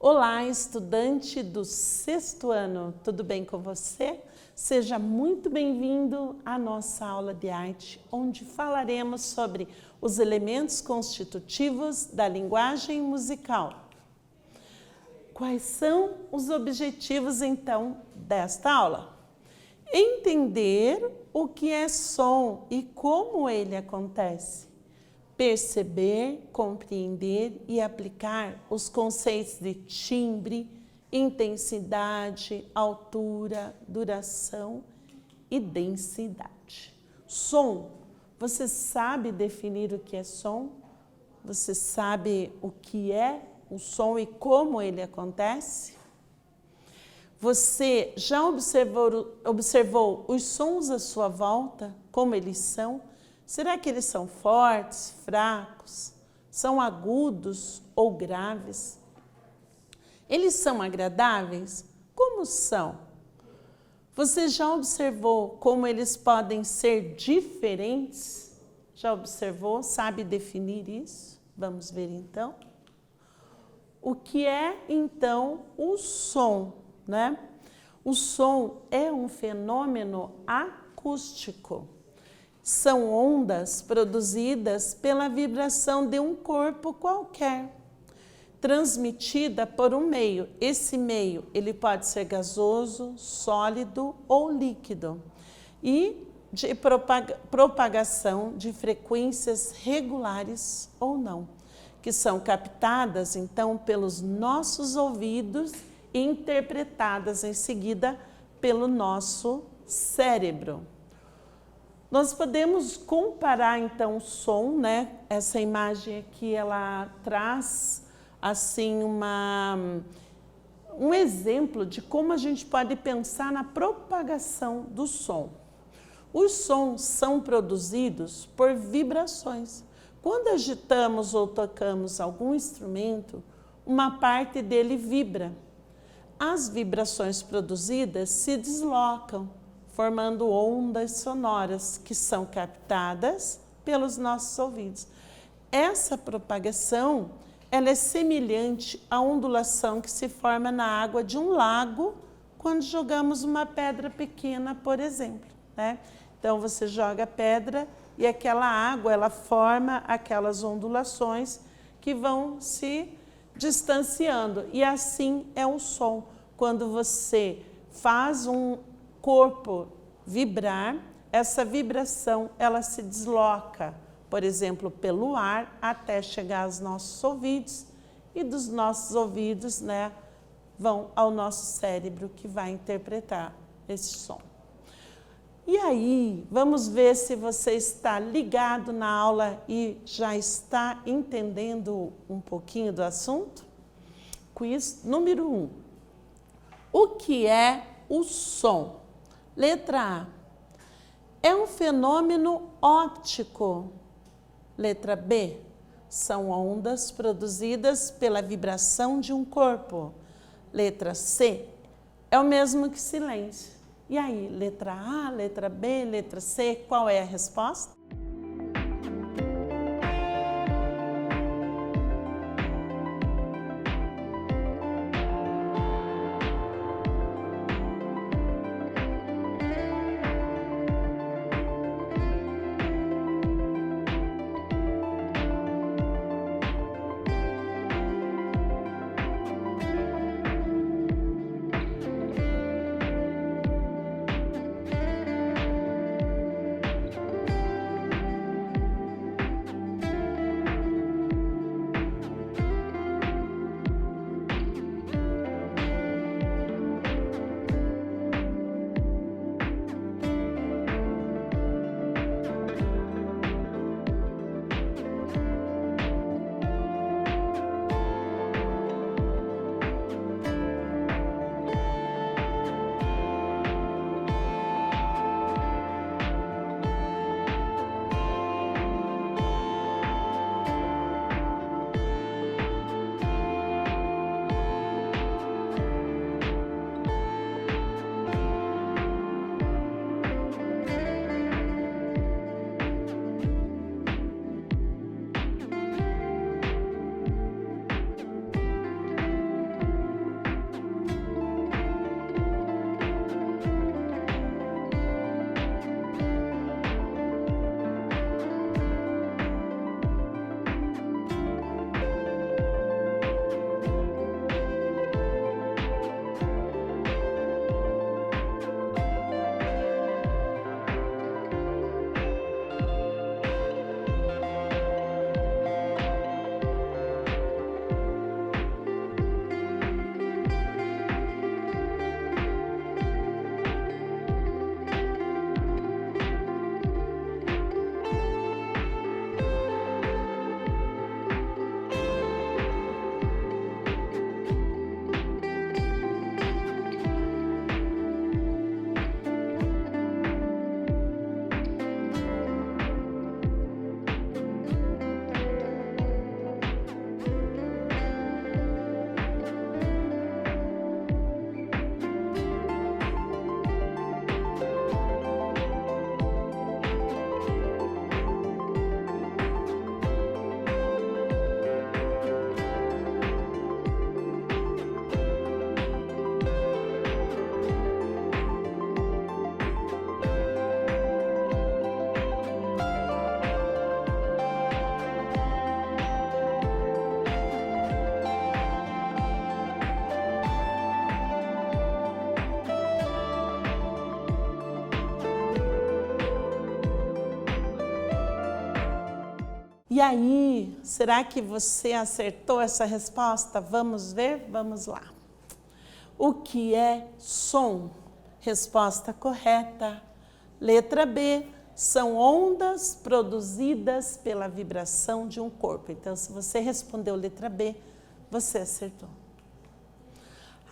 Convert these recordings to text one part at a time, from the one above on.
Olá, estudante do sexto ano, tudo bem com você? Seja muito bem-vindo à nossa aula de arte, onde falaremos sobre os elementos constitutivos da linguagem musical. Quais são os objetivos, então, desta aula? Entender o que é som e como ele acontece. Perceber, compreender e aplicar os conceitos de timbre, intensidade, altura, duração e densidade. Som. Você sabe definir o que é som? Você sabe o que é o som e como ele acontece? Você já observou os sons à sua volta, como eles são? Será que eles são fortes, fracos? São agudos ou graves? Eles são agradáveis? Como são? Você já observou como eles podem ser diferentes? Já observou? Sabe definir isso? Vamos ver então. O que é então o som, né? O som é um fenômeno acústico. São ondas produzidas pela vibração de um corpo qualquer, transmitida por um meio. Esse meio ele pode ser gasoso, sólido ou líquido e de propagação de frequências regulares ou não, que são captadas então pelos nossos ouvidos e interpretadas em seguida pelo nosso cérebro. Nós podemos comparar então o som, né? Essa imagem aqui ela traz assim um exemplo de como a gente pode pensar na propagação do som. Os sons são produzidos por vibrações. Quando agitamos ou tocamos algum instrumento, uma parte dele vibra. As vibrações produzidas se deslocam, formando ondas sonoras que são captadas pelos nossos ouvidos. Essa propagação ela é semelhante à ondulação que se forma na água de um lago quando jogamos uma pedra pequena, por exemplo, né? Então você joga a pedra e aquela água ela forma aquelas ondulações que vão se distanciando. E assim é o som. Quando você faz um corpo vibrar, essa vibração ela se desloca, por exemplo, pelo ar até chegar aos nossos ouvidos e dos nossos ouvidos, né, vão ao nosso cérebro que vai interpretar esse som. E aí, vamos ver se você está ligado na aula e já está entendendo um pouquinho do assunto? Quiz número 1. O que é o som? Letra A. É um fenômeno óptico. Letra B. São ondas produzidas pela vibração de um corpo. Letra C. É o mesmo que silêncio. E aí, letra A, letra B, letra C, qual é a resposta? E aí, será que você acertou essa resposta? Vamos ver? Vamos lá. O que é som? Resposta correta. Letra B. São ondas produzidas pela vibração de um corpo. Então, se você respondeu letra B, você acertou.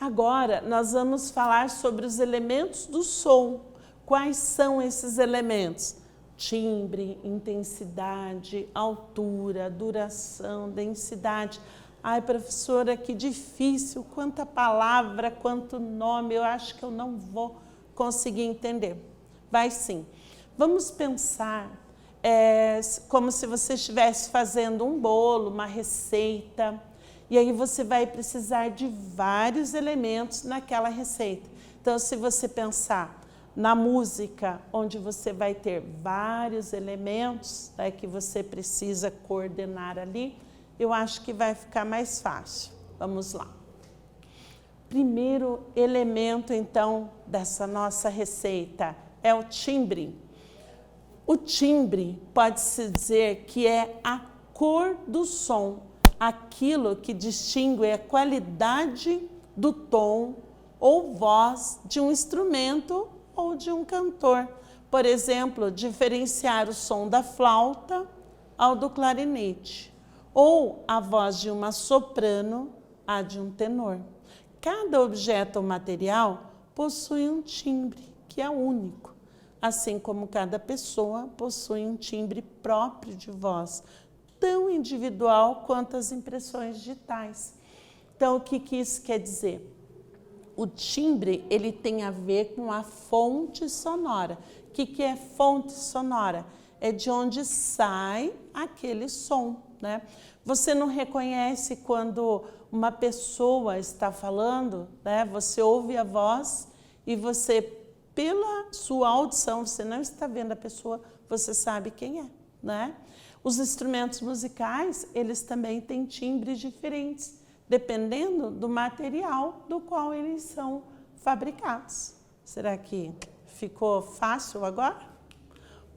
Agora, nós vamos falar sobre os elementos do som. Quais são esses elementos? Timbre, intensidade, altura, duração, densidade. Ai, professora, que difícil, quanta palavra, quanto nome, eu acho que eu não vou conseguir entender. Vai sim. Vamos pensar como se você estivesse fazendo um bolo, uma receita, e aí você vai precisar de vários elementos naquela receita. Então, se você pensar na música, onde você vai ter vários elementos, né, que você precisa coordenar ali, eu acho que vai ficar mais fácil. Vamos lá. Primeiro elemento, então, dessa nossa receita é o timbre. O timbre pode-se dizer que é a cor do som, aquilo que distingue a qualidade do tom ou voz de um instrumento ou de um cantor. Por exemplo, diferenciar o som da flauta ao do clarinete, ou a voz de uma soprano à de um tenor. Cada objeto ou material possui um timbre que é único, assim como cada pessoa possui um timbre próprio de voz, tão individual quanto as impressões digitais. Então, o que isso quer dizer? O timbre, ele tem a ver com a fonte sonora. O que é fonte sonora? É de onde sai aquele som, né? Você não reconhece quando uma pessoa está falando, né? Você ouve a voz e você, pela sua audição, você não está vendo a pessoa, você sabe quem é, né? Os instrumentos musicais, eles também têm timbres diferentes, dependendo do material do qual eles são fabricados. Será que ficou fácil agora?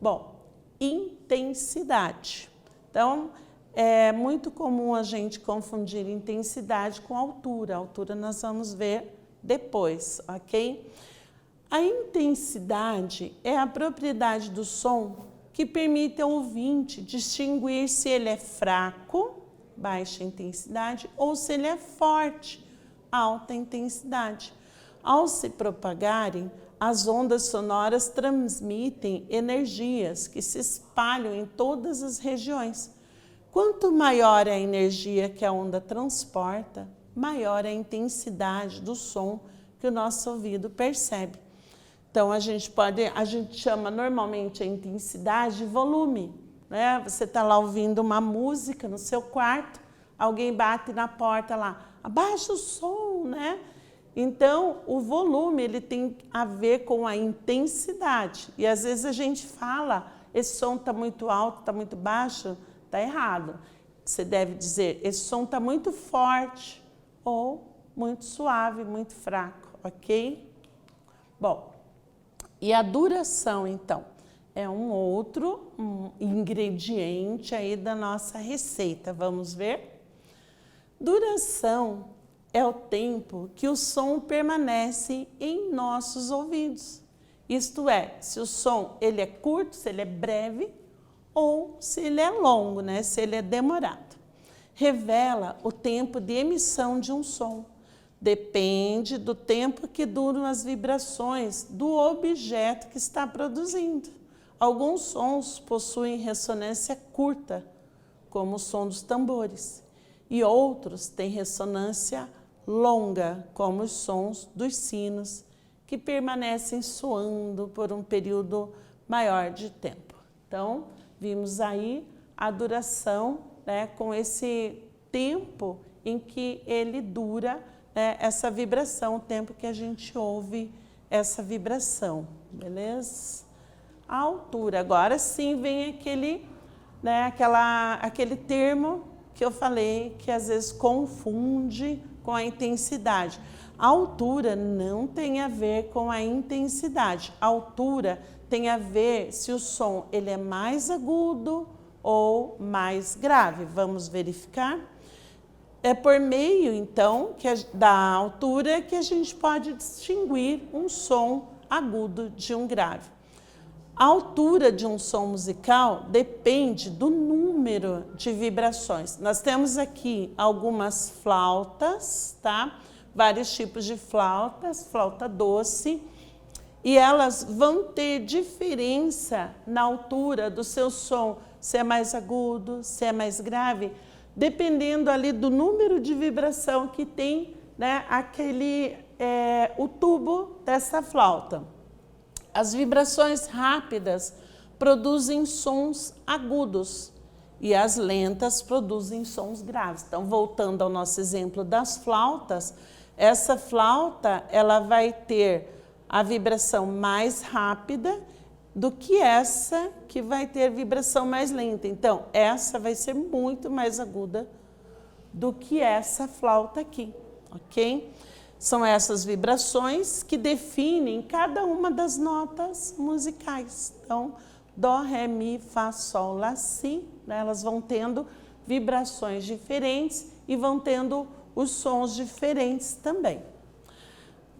Bom, intensidade. Então, é muito comum a gente confundir intensidade com altura. A altura nós vamos ver depois, ok? A intensidade é a propriedade do som que permite ao ouvinte distinguir se ele é fraco, baixa intensidade, ou se ele é forte, alta intensidade. Ao se propagarem, as ondas sonoras transmitem energias que se espalham em todas as regiões. Quanto maior é a energia que a onda transporta, maior é a intensidade do som que o nosso ouvido percebe. Então, a gente chama normalmente a intensidade de volume, né? Você está lá ouvindo uma música no seu quarto, alguém bate na porta lá, abaixa o som, né? Então, o volume, ele tem a ver com a intensidade. E às vezes a gente fala, esse som está muito alto, está muito baixo, está errado. Você deve dizer, esse som está muito forte ou muito suave, muito fraco, ok? Bom, e a duração, então, é um outro ingrediente aí da nossa receita. Vamos ver? Duração é o tempo que o som permanece em nossos ouvidos. Isto é, se o som ele é curto, se ele é breve, ou se ele é longo, né? Se ele é demorado. Revela o tempo de emissão de um som. Depende do tempo que duram as vibrações do objeto que está produzindo. Alguns sons possuem ressonância curta, como o som dos tambores, e outros têm ressonância longa, como os sons dos sinos, que permanecem soando por um período maior de tempo. Então, vimos aí a duração, né, com esse tempo em que ele dura, essa vibração, o tempo que a gente ouve essa vibração, beleza? A altura, agora sim vem aquele, né, aquele termo que eu falei, que às vezes confunde com a intensidade. A altura não tem a ver com a intensidade, a altura tem a ver se o som ele é mais agudo ou mais grave. Vamos verificar? É por meio, então, da altura que a gente pode distinguir um som agudo de um grave. A altura de um som musical depende do número de vibrações. Nós temos aqui algumas flautas, tá? Vários tipos de flautas, flauta doce, e elas vão ter diferença na altura do seu som, se é mais agudo, se é mais grave, dependendo ali do número de vibração que tem, né, o tubo dessa flauta. As vibrações rápidas produzem sons agudos e as lentas produzem sons graves. Então, voltando ao nosso exemplo das flautas, essa flauta ela vai ter a vibração mais rápida do que essa que vai ter vibração mais lenta. Então, essa vai ser muito mais aguda do que essa flauta aqui, ok? São essas vibrações que definem cada uma das notas musicais. Então, Dó, Ré, Mi, Fá, Sol, Lá, Si, né? Elas vão tendo vibrações diferentes e vão tendo os sons diferentes também.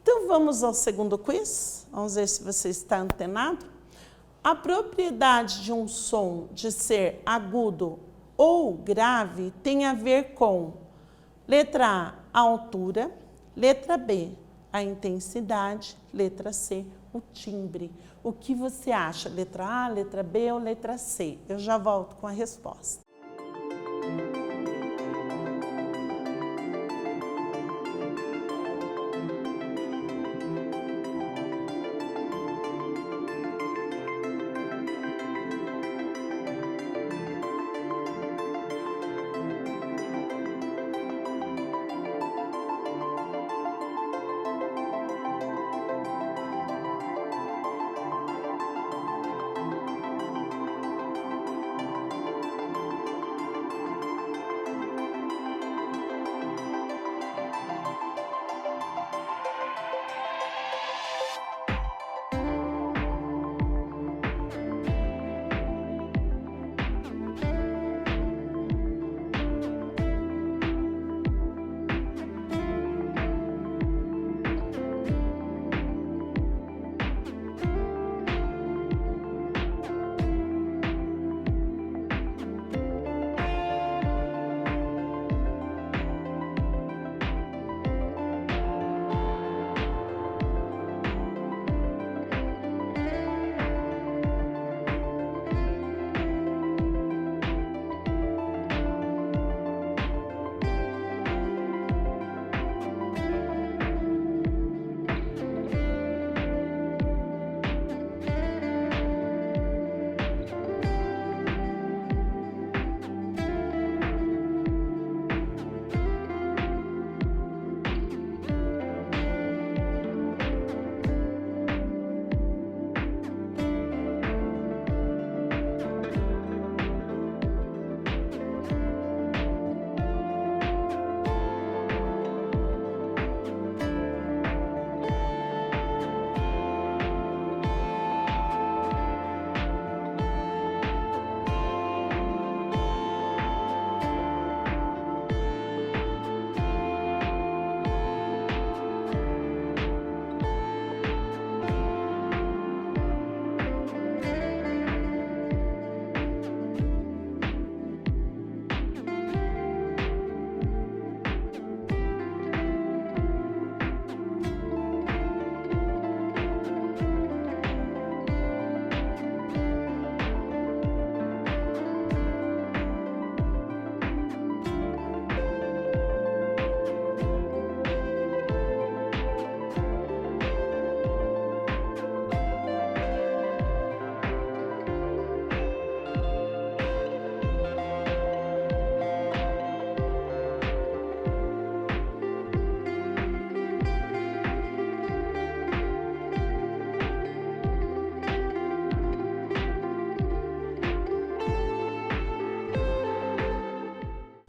Então, vamos ao segundo quiz. Vamos ver se você está antenado. A propriedade de um som de ser agudo ou grave tem a ver com letra A, a altura, letra B, a intensidade, letra C, o timbre. O que você acha? Letra A, letra B ou letra C? Eu já volto com a resposta.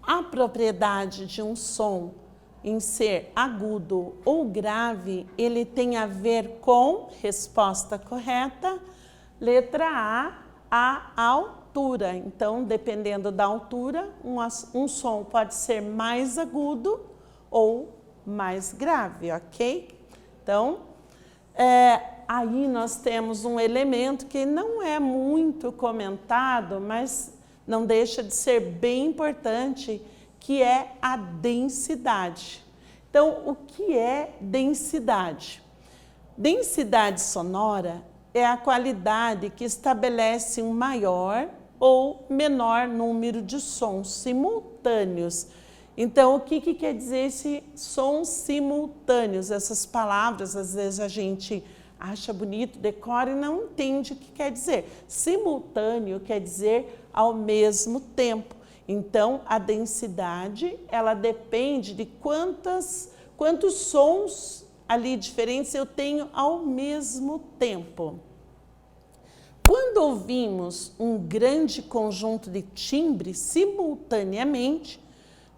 A propriedade de um som em ser agudo ou grave, ele tem a ver com, resposta correta, letra A altura. altura. Então, dependendo da altura, um som pode ser mais agudo ou mais grave, ok? Então, aí nós temos um elemento que não é muito comentado, mas não deixa de ser bem importante, que é a densidade. Então, o que é densidade? Densidade sonora é a qualidade que estabelece um maior ou menor número de sons simultâneos. Então, o que quer dizer esse sons simultâneos? Essas palavras, às vezes a gente acha bonito, decora e não entende o que quer dizer. Simultâneo quer dizer ao mesmo tempo. Então, a densidade, ela depende de quantos sons ali diferentes eu tenho ao mesmo tempo. Quando ouvimos um grande conjunto de timbres simultaneamente,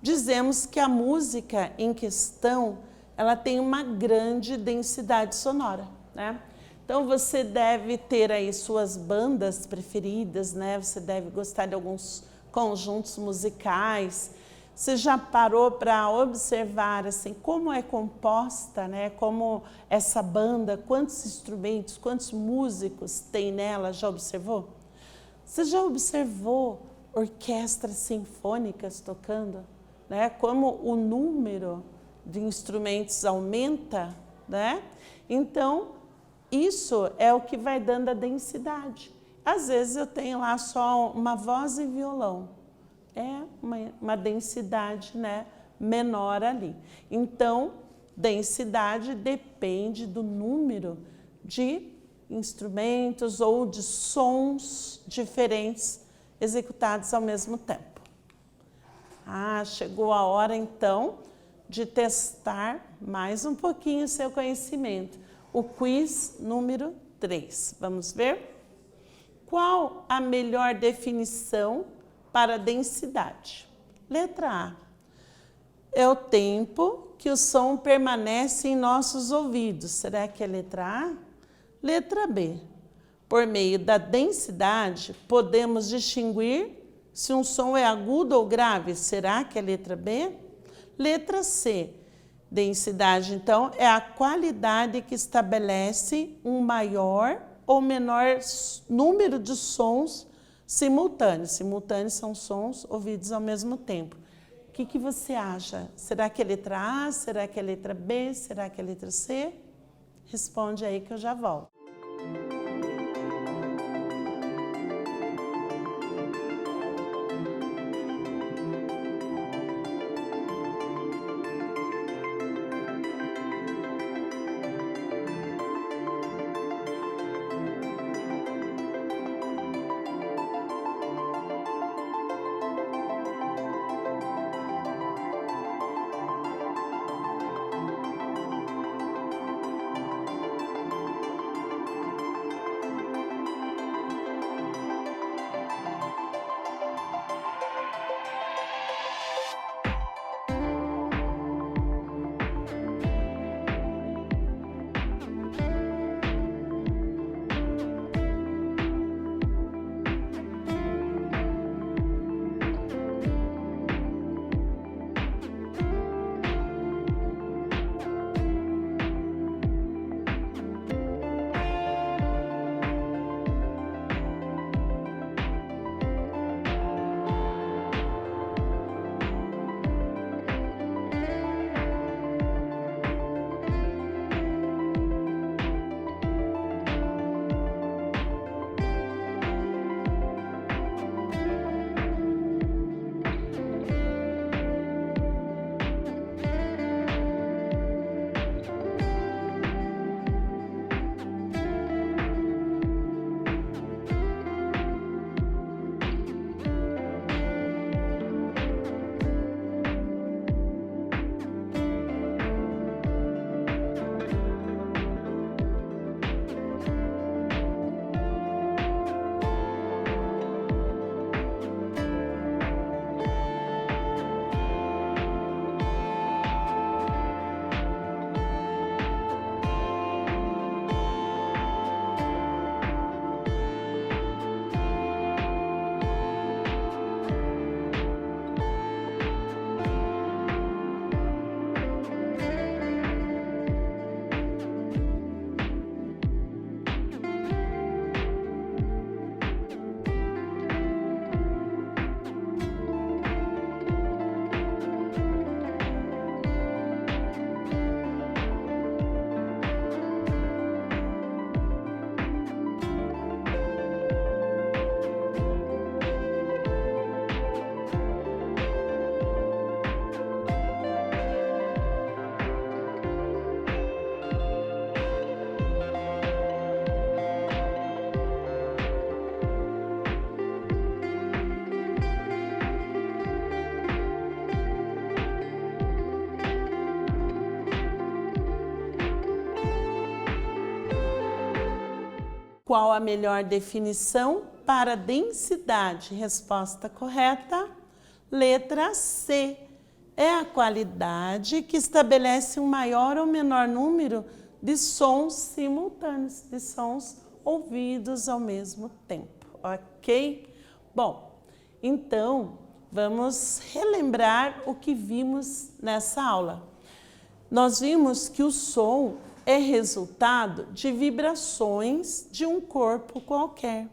dizemos que a música em questão, ela tem uma grande densidade sonora, né? Então, você deve ter aí suas bandas preferidas, né? Você deve gostar de alguns conjuntos musicais. Você já parou para observar assim como é composta, né? Como essa banda, quantos instrumentos, quantos músicos tem nela? Já observou? Você já observou orquestras sinfônicas tocando, né? Como o número de instrumentos aumenta, né? Então, isso é o que vai dando a densidade. Às vezes eu tenho lá só uma voz e violão. É uma densidade, né, menor ali. Então, densidade depende do número de instrumentos ou de sons diferentes executados ao mesmo tempo. Chegou a hora então de testar mais um pouquinho o seu conhecimento. O quiz número 3. Vamos ver? Qual a melhor definição para densidade? Letra A. É o tempo que o som permanece em nossos ouvidos. Será que é letra A? Letra B. Por meio da densidade, podemos distinguir se um som é agudo ou grave. Será que é letra B? Letra C. Densidade, então, é a qualidade que estabelece um maior ou menor número de sons simultâneos. Simultâneos são sons ouvidos ao mesmo tempo. O que você acha? Será que é letra A? Será que é letra B? Será que é letra C? Responde aí que eu já volto. Qual a melhor definição para densidade? Resposta correta, letra C. É a qualidade que estabelece um maior ou menor número de sons simultâneos, de sons ouvidos ao mesmo tempo, ok? Bom, então vamos relembrar o que vimos nessa aula. Nós vimos que o som é resultado de vibrações de um corpo qualquer.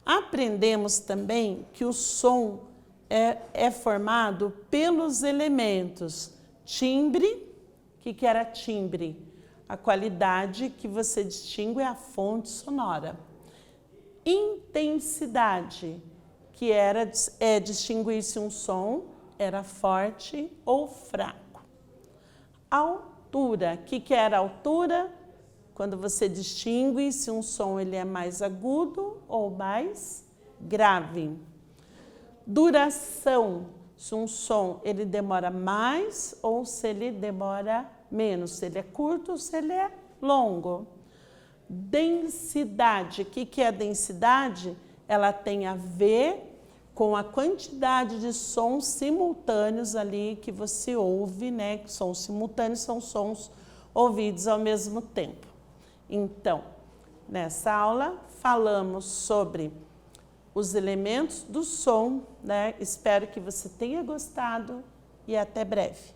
Aprendemos também que o som é formado pelos elementos timbre. O que era timbre? A qualidade que você distingue é a fonte sonora. Intensidade, que era distinguir se um som era forte ou fraco. Altura, o que era altura? Quando você distingue se um som ele é mais agudo ou mais grave. Duração, se um som ele demora mais ou se ele demora menos, se ele é curto ou se ele é longo. Densidade, o que é a densidade? Ela tem a ver com a quantidade de sons simultâneos ali que você ouve, né? Sons simultâneos são sons ouvidos ao mesmo tempo. Então, nessa aula falamos sobre os elementos do som, né? Espero que você tenha gostado e até breve.